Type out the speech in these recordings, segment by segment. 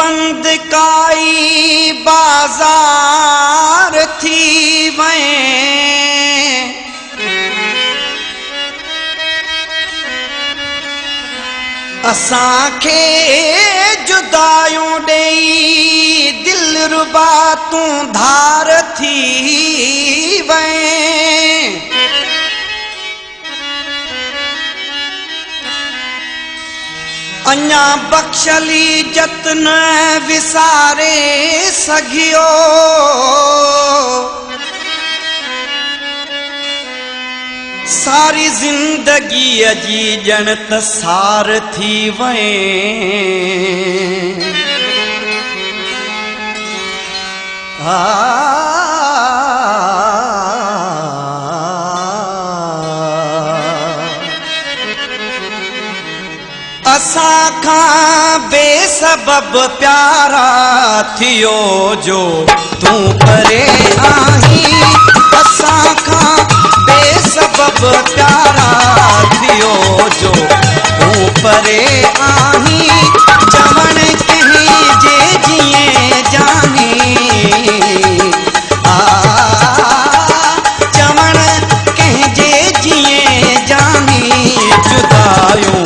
बंद काई बाजार थी वए असांखे जुदायूं ॾेई दिलरुबा तूं धार थी वए अञा बख़्शली जतन विसारे सघियो सारी ज़िंदगीअ जी ॼण त सार थी वए असां खां बेसबब प्यारा थियो जो तूं परे आहीं असां खां बेसबब प्यारा थियो जो तूं परे आहीं चवण कंहिं जे जीअं जानी चवण कंहिं जे जीअं जानी जुदायूं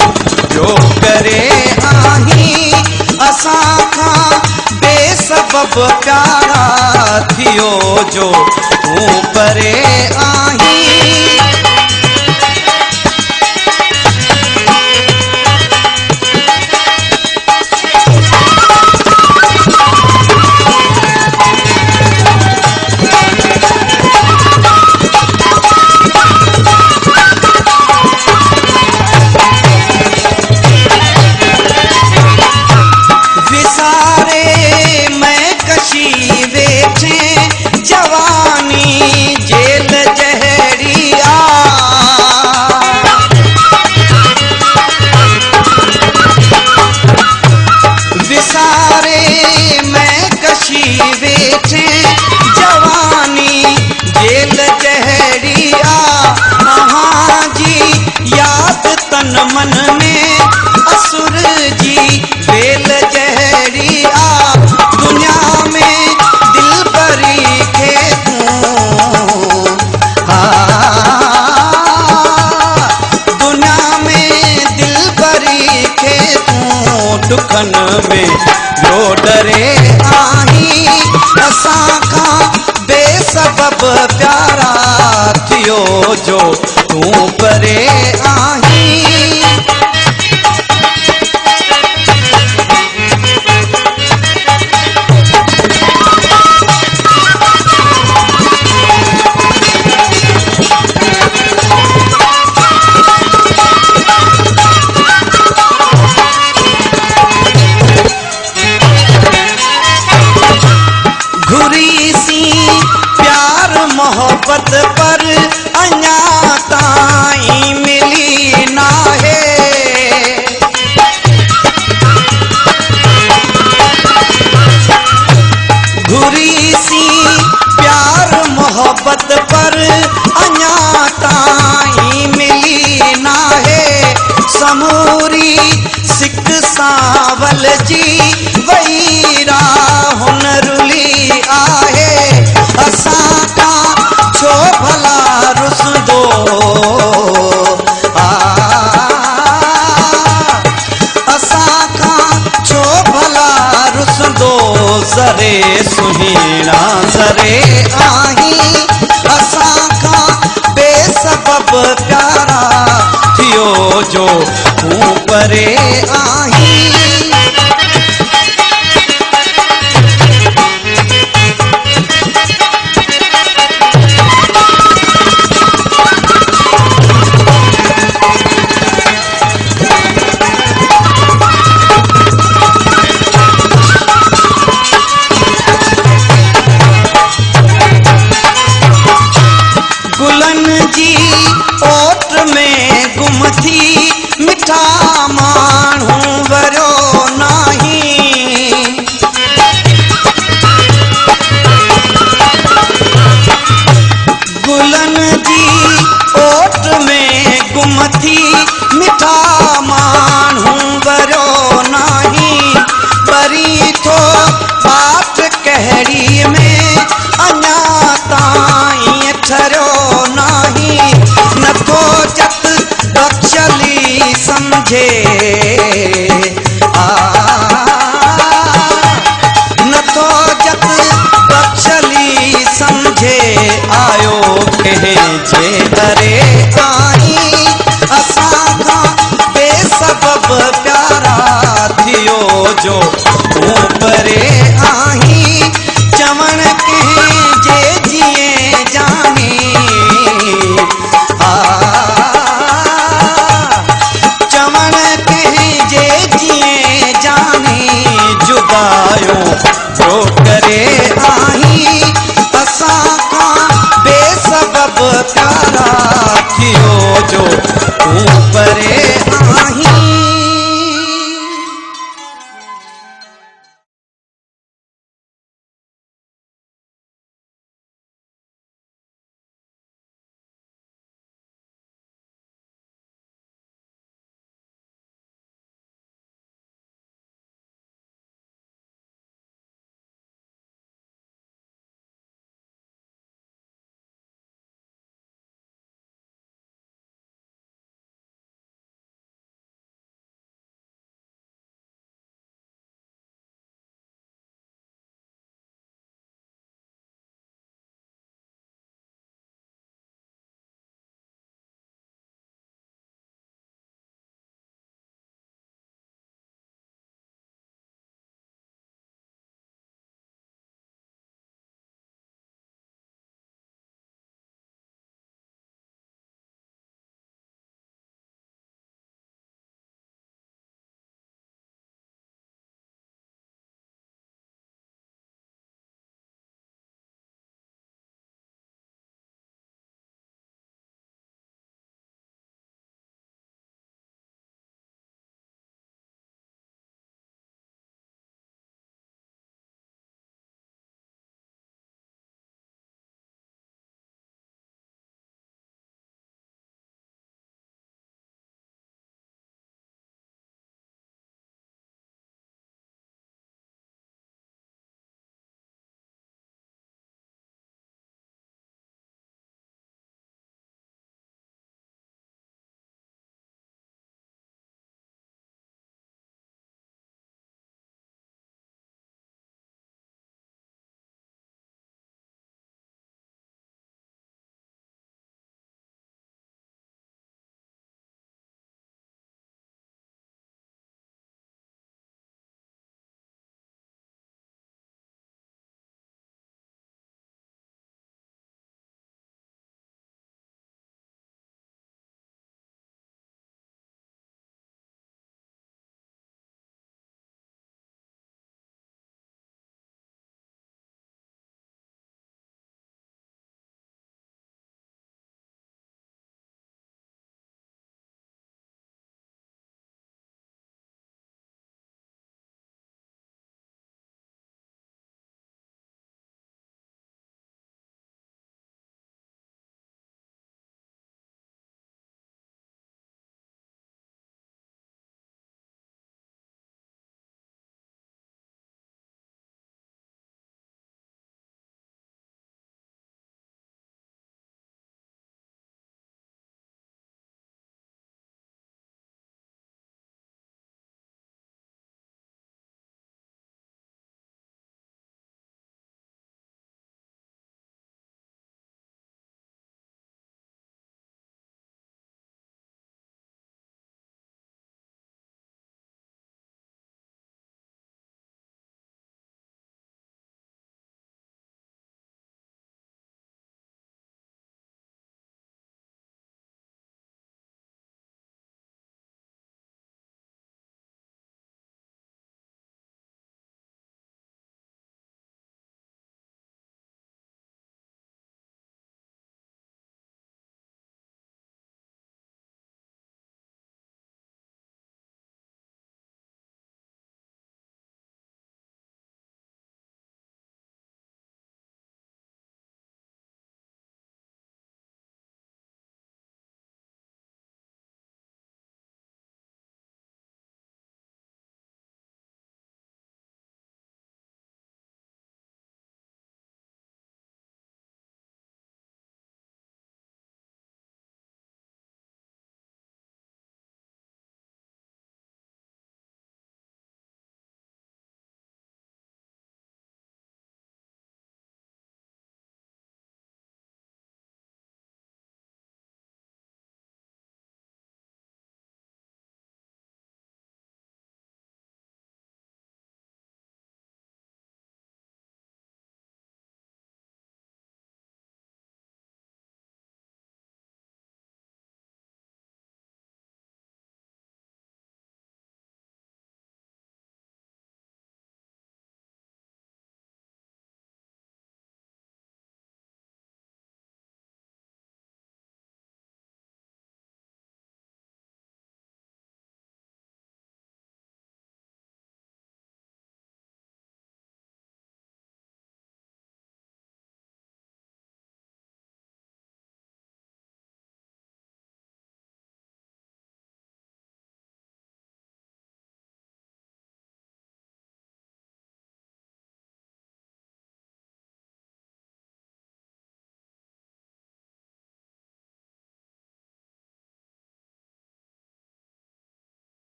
जो करे आहीं असां खां बेसबब प्यारा थियो जो तूं परे आहीं मन में असुर जी बेल जहरी आ दुनिया में दिल भरी खे दुनिया में दिल भरी खे दुखन में जो डरे आहीं असां खां बेसबब प्यारा थियो जो तूं परे आहीं मोहब्बत पर अञा ताईं मिली नाहे घुरी सी प्यार मोहब्बत पर अञा ताईं मिली नाहे समूरी सिक सावल जी वही राहुन रुली आहे असां छो भला रुसंदो असां खां छो भला रुसंदो ज़रे सुहिणा ज़रे आहीं असां खां बेसबब प्यारा थियो जो तूं परे आहीं जी ओट में गुम थी मिठा माण्हू वरियो नहीं गुलन जी ओट में गुम थी मिठा माण्हू वरियो नहीं परी थो छे हर